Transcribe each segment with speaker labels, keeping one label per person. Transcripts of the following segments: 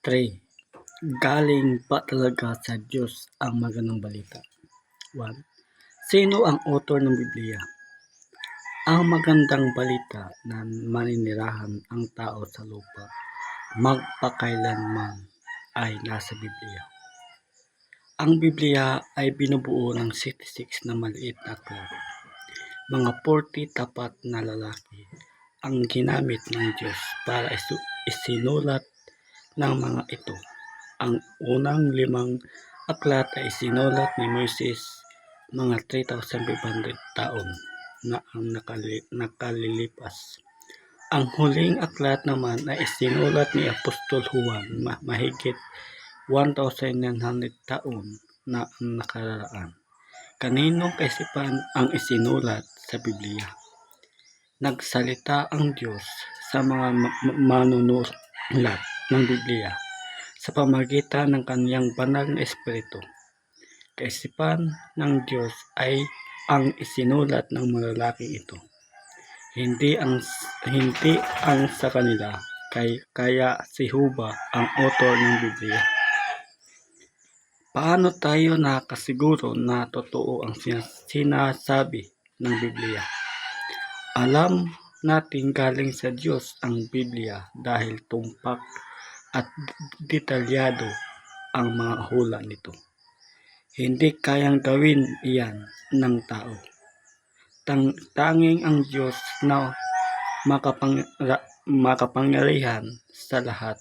Speaker 1: 3. Galing ba talaga sa Diyos ang magandang balita? 1. Sino ang author ng Biblia? Ang magandang balita na maninirahan ang tao sa lupa magpakailanman ay nasa Biblia. Ang Biblia ay binubuo ng 66 na maliit na aklat. Mga 40 tapat na lalaki ang ginamit ng Diyos para isinulat ng mga ito. Ang unang 5 aklat ay isinulat ni Moises mga 3,500 taon na ang nakalilipas. Ang huling aklat naman ay isinulat ni Apostol Juan mahigit 1,900 taon na ang nakararaan. Kaninong kaisipan ang isinulat sa Biblia? Nagsalita ang Diyos sa mga manunulat ng Biblia sa pamamagitan ng kaniyang banal na Espiritu. Kaisipan ng Diyos ay ang isinulat ng mga lalaking ito. Hindi ang sa kanila, kaya si Juba ang author ng Biblia. Paano tayo nakasiguro na totoo ang sinasabi ng Biblia? Alam natin galing sa Diyos ang Biblia dahil tumpak at detalyado ang mga hula nito. Hindi kayang gawin iyan ng tao. Tanging ang Diyos na makapangyarihan sa lahat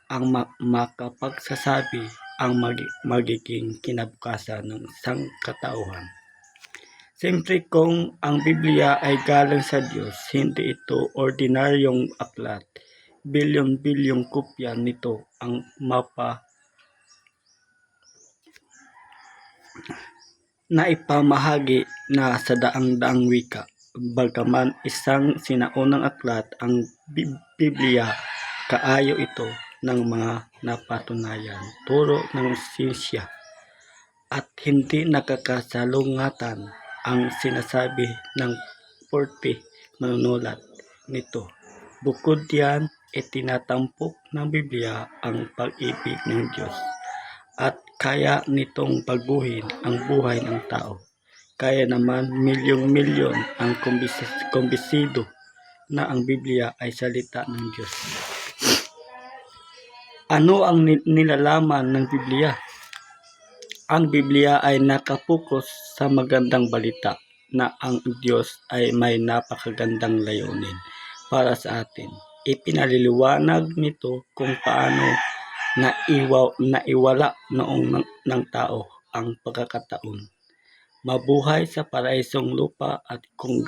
Speaker 1: ang makapagsasabi ang magiging kinabukasan ng sangkatauhan. Siyempre kung ang Biblia ay galing sa Diyos, hindi ito ordinaryong aklat. Bilyon-bilyong kopya nito ang naipamahagi na sa daang-daang wika. Bagaman isang sinaunang aklat, ang Biblia, kaayo ito ng mga napatunayan, turo ng siyensya, at hindi nakakasalungatan ang sinasabi ng 40 manunulat nito. Bukod diyan, itinatampok ng Biblia ang pag-ibig ng Diyos at kaya nitong baguhin ang buhay ng tao. Kaya naman milyong-milyon ang kumbisido na ang Biblia ay salita ng Diyos. Ano ang nilalaman ng Biblia? Ang Biblia ay nakapokus sa magandang balita na ang Diyos ay may napakagandang layunin para sa atin. Ipinaliliwanag nito kung paano naiwala noong ng tao ang pagkakataon mabuhay sa paraisong lupa at kung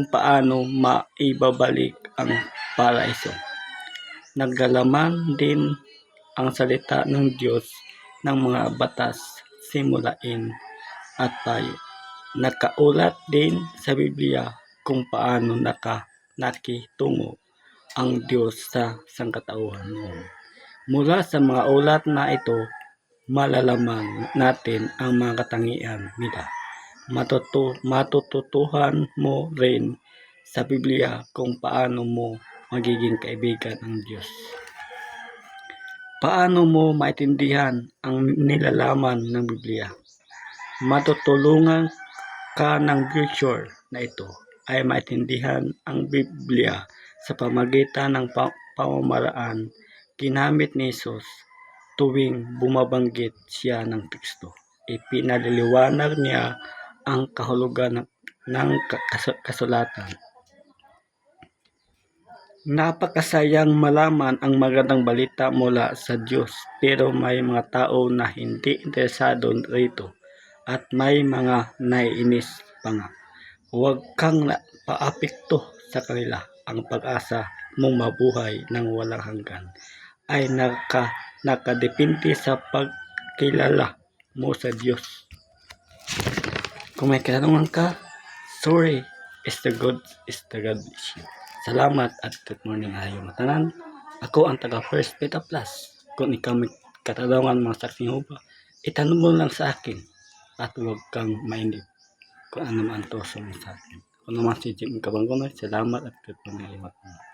Speaker 1: paano maibabalik ang paraiso. Naglalaman din ang salita ng Diyos ng mga batas, simulain at payo. Nakaulat din sa Biblia kung paano nakitungo ang Diyos sa sangkatauhan noon. Mula sa mga ulat na ito, malalaman natin ang mga katangian nila. Matututuhan mo rin sa Biblia kung paano mo magiging kaibigan ng Diyos. Paano mo maintindihan ang nilalaman ng Biblia? Matutulungan ka ng brochure na ito ay maintindihan ang Biblia sa pamamagitan ng pamamaraan ginamit ni Jesus tuwing bumabanggit siya ng teksto. Ipinaliliwanag niya ang kahulugan ng kasulatan. Napakasayang malaman ang magandang balita mula sa Diyos, pero may mga tao na hindi interesado rito at may mga naiinis pa nga. Huwag kang paapekto sa kanila. Ang pag-asa mong mabuhay ng walang hanggan ay nakadepende sa pagkilala mo sa Diyos. Kung may katanungan ka, sorry, is the God bless you. Salamat at good morning ayo matanan. Ako ang taga First Beta Plus. Kung ikaw may katanungan mga saksing Jehova, itanong mo lang sa akin at huwag kang mainip kung ano man to sa akin. Ako naman si Jim Kabangonay. Salamat at good morning ayo matanan.